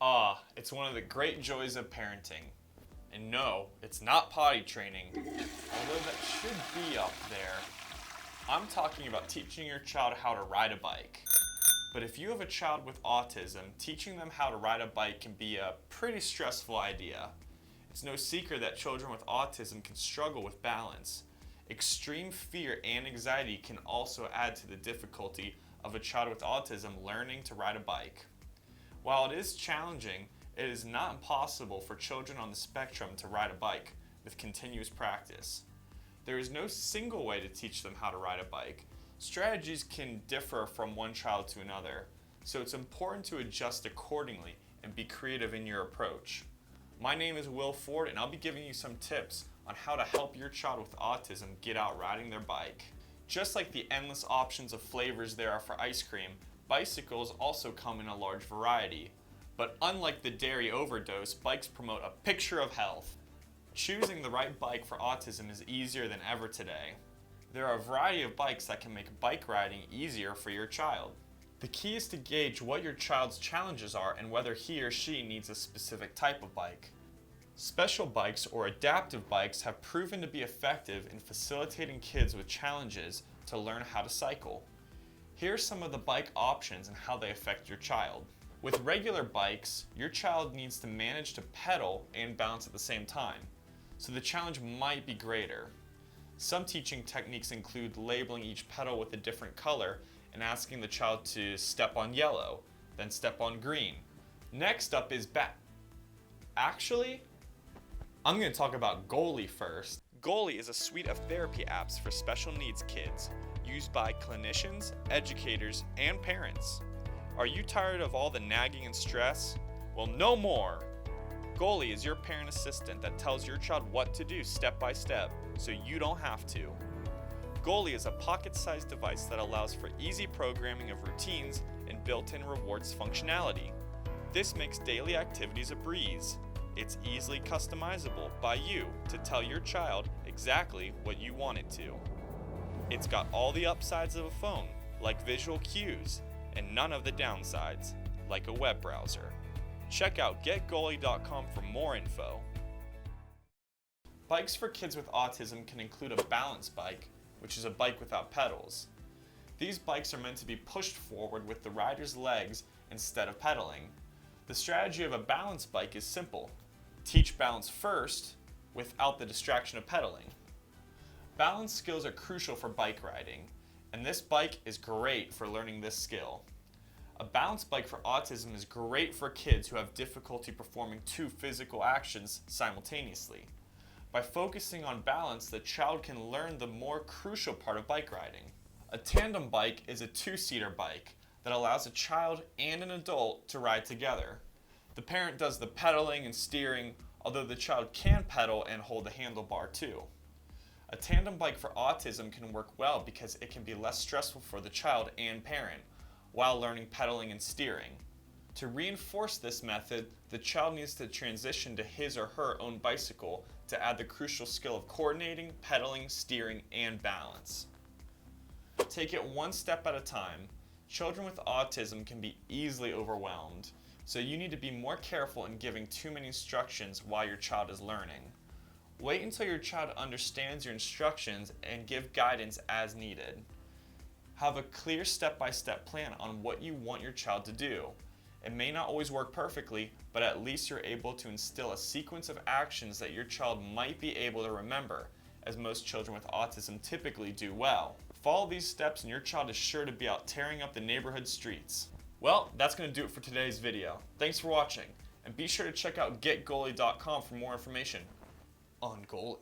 It's one of the great joys of parenting. And no, it's not potty training, although that should be up there. I'm talking about teaching your child how to ride a bike. But if you have a child with autism, teaching them how to ride a bike can be a pretty stressful idea. It's no secret that children with autism can struggle with balance. Extreme fear and anxiety can also add to the difficulty of a child with autism learning to ride a bike. While it is challenging, it is not impossible for children on the spectrum to ride a bike with continuous practice. There is no single way to teach them how to ride a bike. Strategies can differ from one child to another, so it's important to adjust accordingly and be creative in your approach. My name is Will Ford, and I'll be giving you some tips on how to help your child with autism get out riding their bike. Just like the endless options of flavors there are for ice cream, bicycles also come in a large variety. But unlike the dairy overdose, bikes promote a picture of health. Choosing the right bike for autism is easier than ever today. There are a variety of bikes that can make bike riding easier for your child. The key is to gauge what your child's challenges are and whether he or she needs a specific type of bike. Special bikes or adaptive bikes have proven to be effective in facilitating kids with challenges to learn how to cycle. Here are some of the bike options and how they affect your child. With regular bikes, your child needs to manage to pedal and balance at the same time, so the challenge might be greater. Some teaching techniques include labeling each pedal with a different color and asking the child to step on yellow, then step on green. Next up is Actually, I'm going to talk about Goalie first. Goalie is a suite of therapy apps for special needs kids, used by clinicians, educators, and parents. Are you tired of all the nagging and stress? Well, no more! Goalie is your parent assistant that tells your child what to do step by step, so you don't have to. Goalie is a pocket-sized device that allows for easy programming of routines and built-in rewards functionality. This makes daily activities a breeze. It's easily customizable by you to tell your child exactly what you want it to. It's got all the upsides of a phone, like visual cues, and none of the downsides, like a web browser. Check out getgoalie.com for more info. Bikes for kids with autism can include a balance bike, which is a bike without pedals. These bikes are meant to be pushed forward with the rider's legs instead of pedaling. The strategy of a balance bike is simple. Teach balance first without the distraction of pedaling. Balance skills are crucial for bike riding, and this bike is great for learning this skill. A balance bike for autism is great for kids who have difficulty performing two physical actions simultaneously. By focusing on balance, the child can learn the more crucial part of bike riding. A tandem bike is a two-seater bike that allows a child and an adult to ride together. The parent does the pedaling and steering, although the child can pedal and hold the handlebar too. A tandem bike for autism can work well because it can be less stressful for the child and parent while learning pedaling and steering. To reinforce this method, the child needs to transition to his or her own bicycle to add the crucial skill of coordinating, pedaling, steering, and balance. Take it one step at a time. Children with autism can be easily overwhelmed, so you need to be more careful in giving too many instructions while your child is learning. Wait until your child understands your instructions and give guidance as needed. Have a clear step-by-step plan on what you want your child to do. It may not always work perfectly, but at least you're able to instill a sequence of actions that your child might be able to remember, as most children with autism typically do well. Follow these steps and your child is sure to be out tearing up the neighborhood streets. Well, that's going to do it for today's video. Thanks for watching, and be sure to check out getgoalie.com for more information on Goalie.